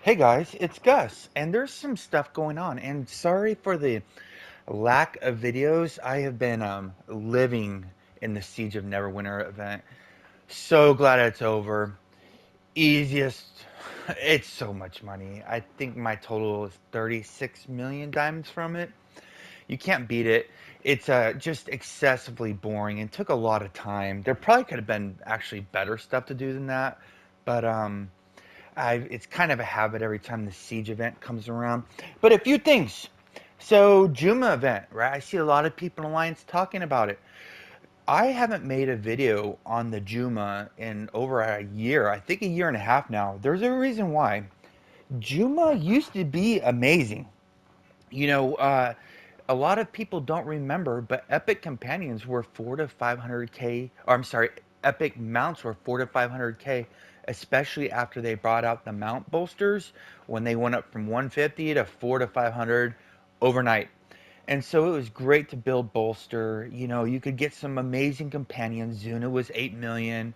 Hey guys, it's Gus, and there's some stuff going on. And sorry for the lack of videos. I have been living in the Siege of Neverwinter event. So glad it's over. Easiest. It's so much money. I think my total is 36 million diamonds from it. You can't beat it. It's just excessively boring and took a lot of time. There probably could have been actually better stuff to do than that, but it's kind of a habit every time the Siege event comes around. But a few things. So, Juma event, right? I see a lot of people in Alliance talking about it. I haven't made a video on the Juma in over a year. I think a year and a half now. There's a reason why. Juma used to be amazing. You know, a lot of people don't remember, but epic companions were 4 to 500k, or I'm sorry, epic mounts were 4 to 500k, especially after they brought out the mount bolsters when they went up from 150 to 4 to 500 overnight. And so it was great to build bolster. You know, you could get some amazing companions. Zuna was 8 million.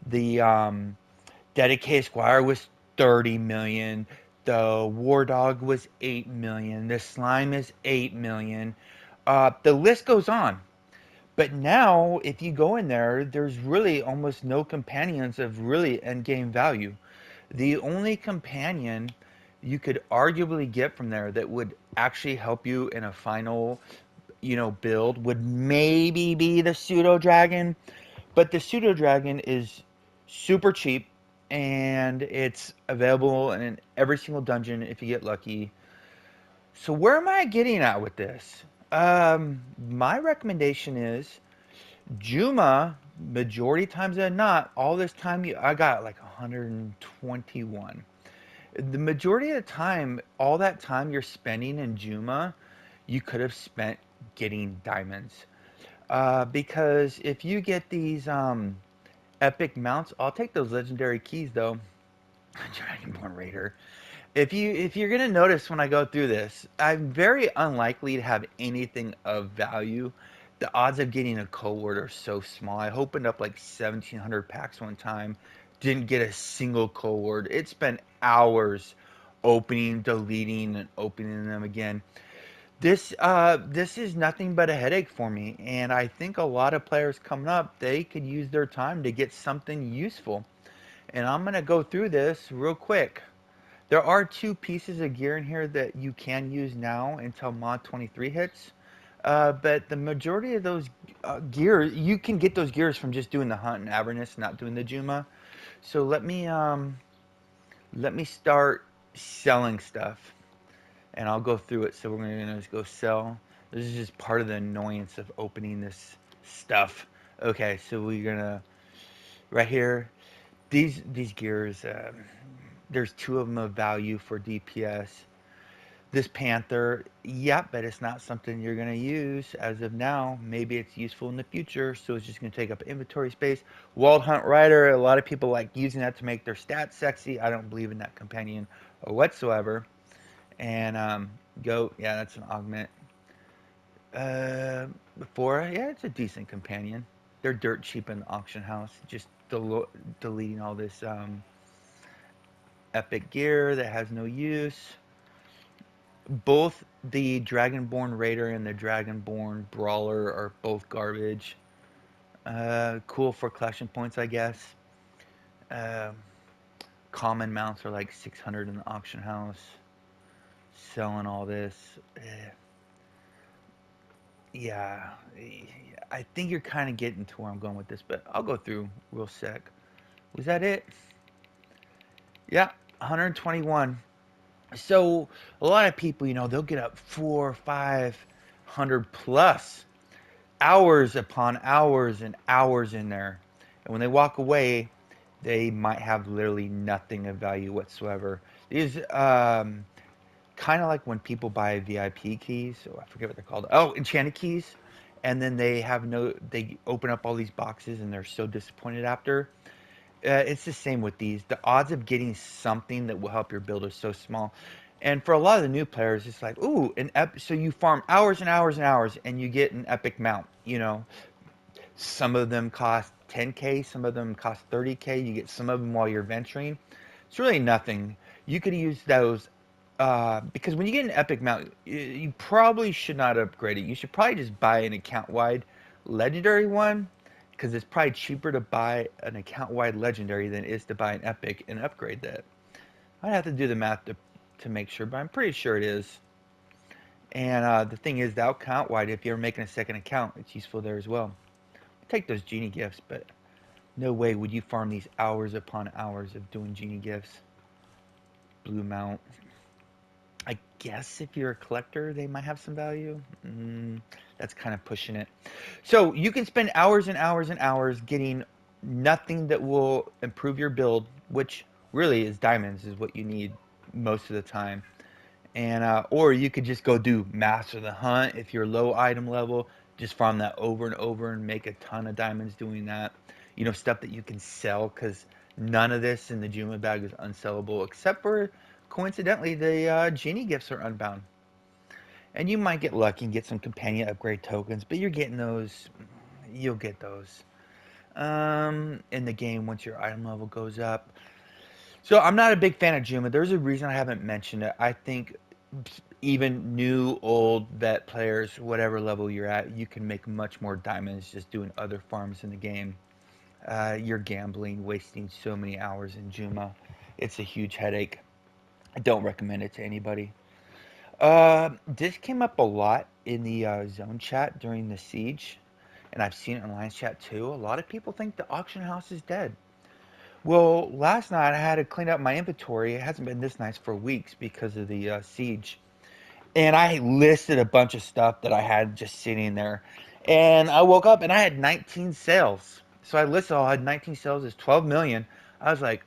The Dedicated Squire was 30 million. The War Dog was 8 million. The Slime is 8 million. The list goes on. But now, if you go in there, there's really almost no companions of really end game value. The only companion you could arguably get from there that would actually help you in a final, build would maybe be the pseudo dragon, but the pseudo dragon is super cheap and it's available in every single dungeon if you get lucky. So where am I getting at with this? My recommendation is Juma. Majority times than not, all this time I got like 121. The majority of the time, all that time you're spending in Juma, you could have spent getting diamonds. Because if you get these epic mounts, I'll take those legendary keys though. Dragonborn Raider. If you're gonna notice when I go through this, I'm very unlikely to have anything of value. The odds of getting a cohort are so small. I opened up like 1,700 packs one time, didn't get a single cohort. It spent hours opening, deleting, and opening them again. This is nothing but a headache for me, and I think a lot of players coming up they could use their time to get something useful. And I'm gonna go through this real quick. There are two pieces of gear in here that you can use now until mod 23 hits. But the majority of those gears, you can get those gears from just doing the hunt and Avernus, not doing the Juma. So let me start selling stuff, and I'll go through it. So we're gonna just go sell. This is just part of the annoyance of opening this stuff. Okay, so we're gonna right here. These gears. There's two of them of value for DPS. This Panther, yeah, but it's not something you're going to use as of now. Maybe it's useful in the future, so it's just going to take up inventory space. Wild Hunt Rider, a lot of people like using that to make their stats sexy. I don't believe in that companion whatsoever. And Goat, yeah, that's an augment. Before, yeah, it's a decent companion. They're dirt cheap in the auction house. Just deleting all this epic gear that has no use. Both the Dragonborn Raider and the Dragonborn Brawler are both garbage. Cool for collection points, I guess. Uh, Common mounts are like 600 in the auction house. Selling all this. Yeah, I think you're kind of getting to where I'm going with this, but I'll go through real sec. Was that it? Yeah, 121. So a lot of people, they'll get up 400, 500 plus hours upon hours and hours in there. And when they walk away, they might have literally nothing of value whatsoever. These kind of like when people buy VIP keys. So I forget what they're called. Oh, enchanted keys. And then they open up all these boxes and they're so disappointed after. It's the same with these. The odds of getting something that will help your build is so small. And for a lot of the new players, it's like, ooh, so you farm hours and hours and hours, and you get an epic mount. Some of them cost 10k, some of them cost 30k. You get some of them while you're venturing. It's really nothing. You could use those because when you get an epic mount, you probably should not upgrade it. You should probably just buy an account-wide legendary one because it's probably cheaper to buy an account-wide legendary than it is to buy an epic and upgrade that. I'd have to do the math to make sure, but I'm pretty sure it is. And the thing is, the account-wide, if you're making a second account, it's useful there as well. Take those genie gifts, but no way would you farm these hours upon hours of doing genie gifts. Blue mount. I guess if you're a collector, they might have some value. That's kind of pushing it. So you can spend hours and hours and hours getting nothing that will improve your build, which really is diamonds, is what you need most of the time. And or you could just go do Master the Hunt if you're low item level, just farm that over and over and make a ton of diamonds doing that. You know, stuff that you can sell because none of this in the Juma bag is unsellable except for coincidentally the genie gifts are unbound. And you might get lucky and get some companion upgrade tokens, but you're getting those. You'll get those in the game once your item level goes up. So I'm not a big fan of Juma. There's a reason I haven't mentioned it. I think even new, old, vet players, whatever level you're at, you can make much more diamonds just doing other farms in the game. You're gambling, wasting so many hours in Juma. It's a huge headache. I don't recommend it to anybody. This came up a lot in the zone chat during the siege, and I've seen it in Lions chat too. A lot of people think the auction house is dead. Well, last night I had to clean up my inventory. It hasn't been this nice for weeks because of the siege. And I listed a bunch of stuff that I had just sitting there. And I woke up and I had 19 sales. So I listed all, I had 19 sales, it's 12 million. I was like,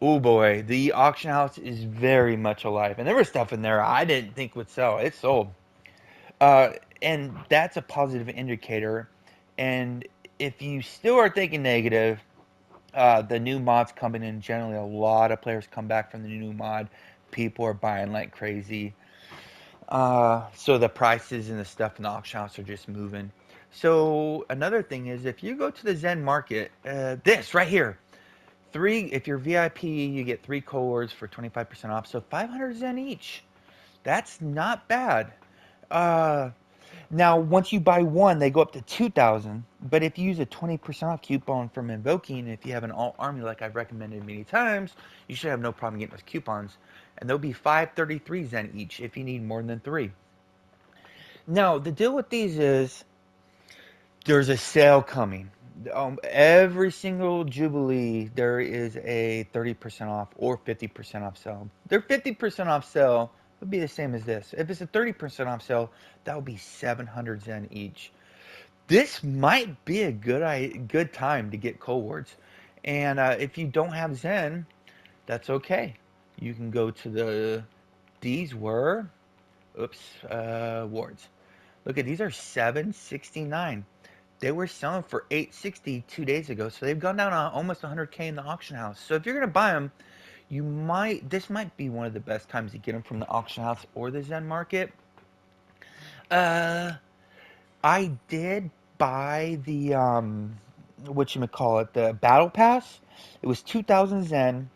oh boy, the auction house is very much alive. And there was stuff in there I didn't think would sell. It sold. Uh, and that's a positive indicator. And if you still are thinking negative, the new mods coming in, generally a lot of players come back from the new mod. People are buying like crazy. So the prices and the stuff in the auction house are just moving. So another thing is if you go to the Zen market, this right here, three, if you're VIP, you get three cohorts for 25% off. So 500 Zen each. That's not bad. Uh, Now, once you buy one, they go up to 2,000. But if you use a 20% off coupon from Invoking, if you have an alt army like I've recommended many times, you should have no problem getting those coupons. And they'll be 533 Zen each if you need more than three. Now, the deal with these is there's a sale coming. Every single Jubilee, there is a 30% off or 50% off sale. Their 50% off sale would be the same as this. If it's a 30% off sale, that would be 700 Zen each. This might be a good time to get cohorts. And if you don't have Zen, that's okay. You can go to these were, wards. Look at these are 769. They were selling for 860 2 days ago, so they've gone down almost 100K in the auction house. So if you're gonna buy them, this might be one of the best times to get them from the auction house or the Zen market. Uh, I did buy the what you call it, the battle pass. It was 2,000 Zen,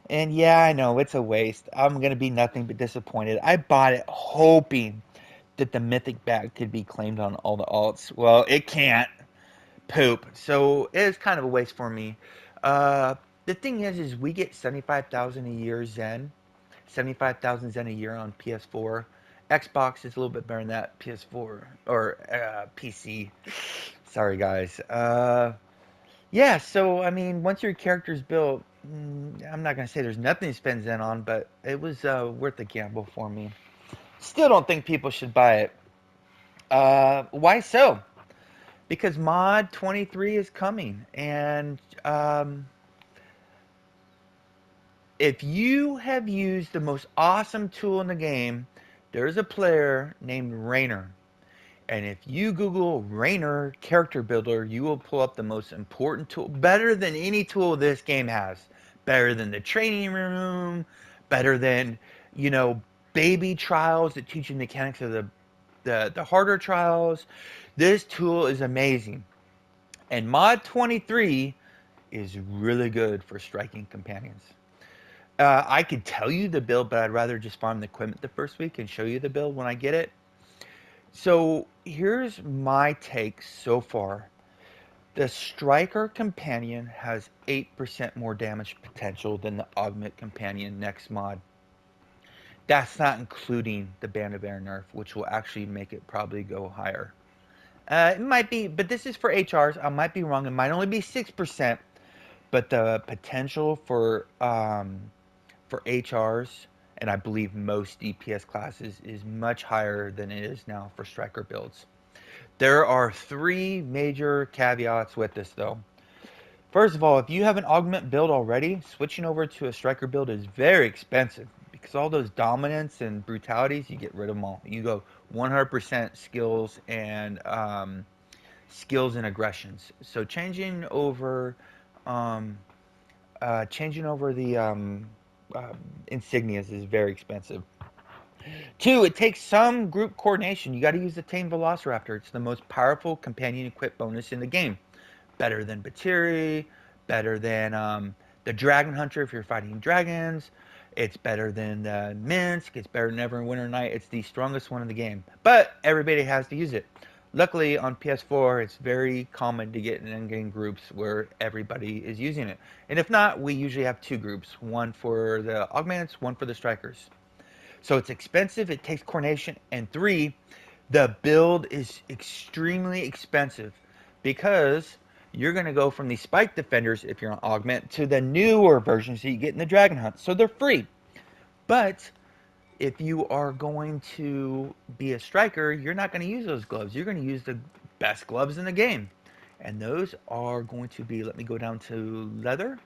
and yeah, I know it's a waste. I'm gonna be nothing but disappointed. I bought it hoping that the mythic bag could be claimed on all the alts. Well, it can't. Poop. So it is kind of a waste for me. The thing is we get 75,000 a year Zen, 75,000 Zen a year on PS4. Xbox is a little bit better than that. PS4 or PC. Sorry, guys. Yeah. So I mean, once your character's built, I'm not gonna say there's nothing to spend Zen on, but it was worth the gamble for me. Still don't think people should buy it. Why so? Because mod 23 is coming, and if you have used the most awesome tool in the game, there's a player named Rainer. And if you Google Rainer character builder, you will pull up the most important tool, better than any tool this game has. Better than the training room, better than, you know, baby trials that teach you mechanics of the harder trials. This tool is amazing. And mod 23 is really good for striking companions. I could tell you the build, but I'd rather just farm the equipment the first week and show you the build when I get it. So here's my take so far. The Striker Companion has 8% more damage potential than the Augment Companion next mod. That's not including the Band of Air nerf, which will actually make it probably go higher. It might be, but this is for HRs. I might be wrong. It might only be 6%, but the potential for HRs, and I believe most DPS classes, is much higher than it is now for Striker builds. There are three major caveats with this, though. First of all, if you have an augment build already, switching over to a striker build is very expensive because all those dominance and brutalities, you get rid of them all. You go 100% skills and aggressions. So um, changing over the insignias is very expensive. Two, it takes some group coordination. You got to use the tame Velociraptor. It's the most powerful companion equip bonus in the game. Better than Batiri, better than the Dragon Hunter if you're fighting dragons. It's better than the Minsk. It's better than Neverwinter Night. It's the strongest one in the game. But everybody has to use it. Luckily, on PS4, it's very common to get in in-game groups where everybody is using it. And if not, we usually have two groups. One for the augments, one for the strikers. So it's expensive, it takes coordination, and three, the build is extremely expensive because you're going to go from these spike defenders if you're on augment to the newer versions that you get in the dragon hunt. So they're free. But if you are going to be a striker, you're not going to use those gloves. You're going to use the best gloves in the game. And those are going to be, let me go down to leather.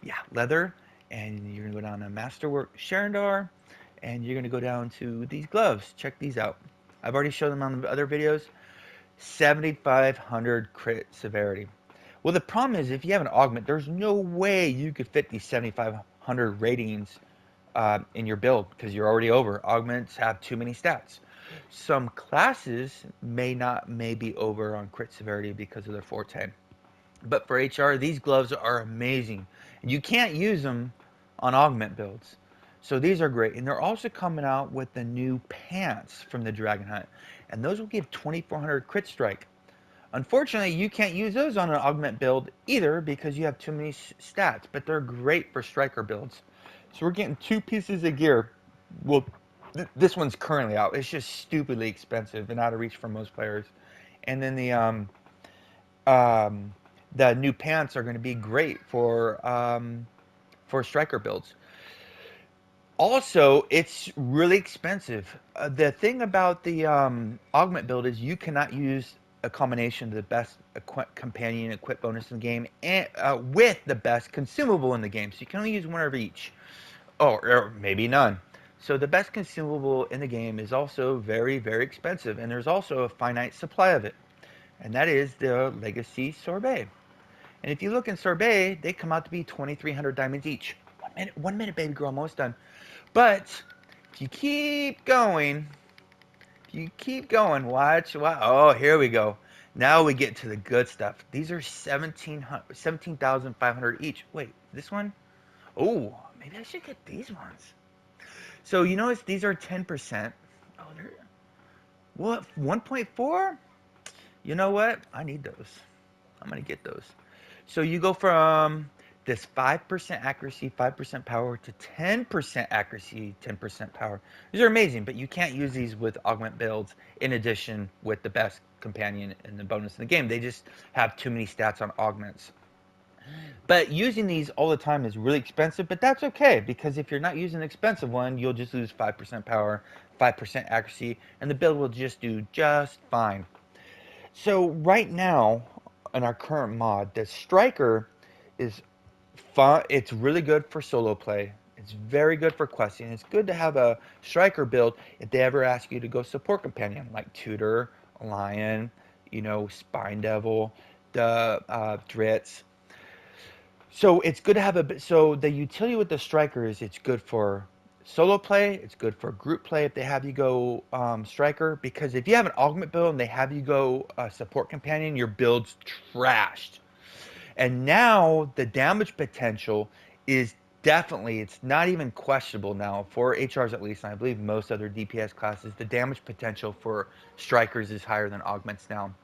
Yeah, leather. And you're going to go down to masterwork Sherendar, and you're going to go down to these gloves. Check these out. I've already shown them on the other videos. 7,500 crit severity. Well, the problem is if you have an augment, there's no way you could fit these 7,500 ratings in your build because you're already over. Augments have too many stats. Some classes may be over on crit severity because of their 410. But for HR, these gloves are amazing. You can't use them on augment builds. So these are great. And they're also coming out with the new pants from the Dragon Hunt. And those will give 2,400 crit strike. Unfortunately, you can't use those on an augment build either because you have too many stats. But they're great for striker builds. So we're getting two pieces of gear. Well, this one's currently out. It's just stupidly expensive and out of reach for most players. And then um, the new pants are going to be great for striker builds. Also, it's really expensive. The thing about the augment build is you cannot use a combination of the best companion equip bonus in the game and with the best consumable in the game. So you can only use one of each, or maybe none. So the best consumable in the game is also very, very expensive, and there's also a finite supply of it, and that is the Legacy Sorbet. And if you look in Sorbet, they come out to be 2,300 diamonds each. 1 minute, baby girl, almost done. But if you keep going, watch. Oh, here we go. Now we get to the good stuff. These are 17,500 each. Wait, this one? Oh, maybe I should get these ones. So you notice these are 10%. Oh, they're what? 1.4? You know what? I need those. I'm gonna get those. So you go from this 5% accuracy, 5% power to 10% accuracy, 10% power. These are amazing, but you can't use these with augment builds in addition with the best companion and the bonus in the game. They just have too many stats on augments. But using these all the time is really expensive, but that's okay because if you're not using an expensive one, you'll just lose 5% power, 5% accuracy, and the build will just do just fine. So right now, in our current mod, the striker is fun. It's really good for solo play. It's very good for questing. It's good to have a striker build if they ever ask you to go support companion like Tutor, Lion, Spine Devil, the Dritz. So it's good to have so the utility with the striker is it's good for solo play, it's good for group play if they have you go striker, because if you have an augment build and they have you go support companion, your build's trashed. And now the damage potential is definitely, it's not even questionable now for HRs at least, and I believe most other DPS classes, the damage potential for strikers is higher than augments now.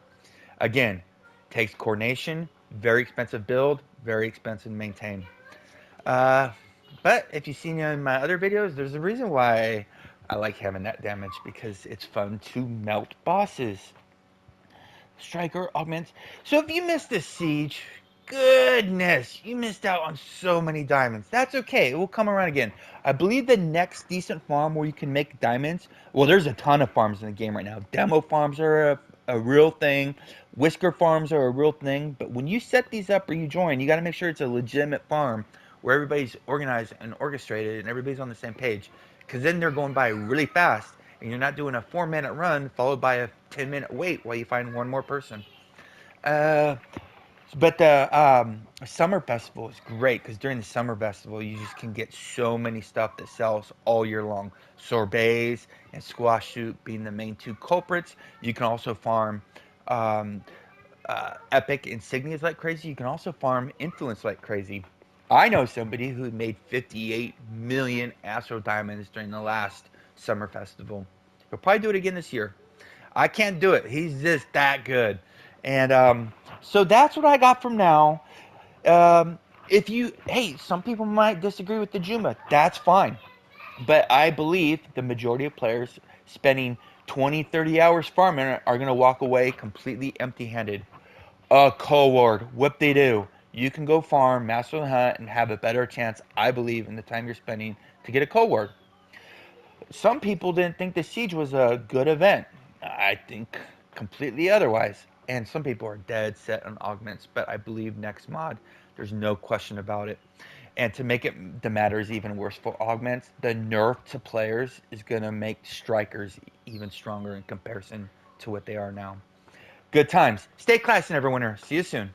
Again, takes coordination, very expensive build, very expensive to maintain. Uh, but if you've seen in my other videos, there's a reason why I like having that damage, because it's fun to melt bosses. Striker augments. So if you missed this siege, goodness, you missed out on so many diamonds. That's okay. It will come around again. I believe the next decent farm where you can make diamonds, well, there's a ton of farms in the game right now. Demo farms are a real thing. Whisker farms are a real thing. But when you set these up or you join, you got to make sure it's a legitimate farm where everybody's organized and orchestrated and everybody's on the same page. Because then they're going by really fast and you're not doing a 4 minute run followed by a 10 minute wait while you find one more person. Uh, but the summer festival is great because during the summer festival you just can get so many stuff that sells all year long. Sorbets and squash soup being the main two culprits. You can also farm um, epic insignias like crazy. You can also farm influence like crazy. I know somebody who made 58 million Astro Diamonds during the last summer festival. He'll probably do it again this year. I can't do it. He's just that good. And so that's what I got from now. If you, hey, some people might disagree with the Juma. That's fine. But I believe the majority of players spending 20, 30 hours farming are going to walk away completely empty handed. A cohort, what they do. You can go farm, master the hunt, and have a better chance, I believe, in the time you're spending to get a cohort. Some people didn't think the siege was a good event. I think completely otherwise. And some people are dead set on augments, but I believe next mod, there's no question about it. And to make it the matters even worse for augments, the nerf to players is gonna make strikers even stronger in comparison to what they are now. Good times. Stay classy, Neverwinter. See you soon.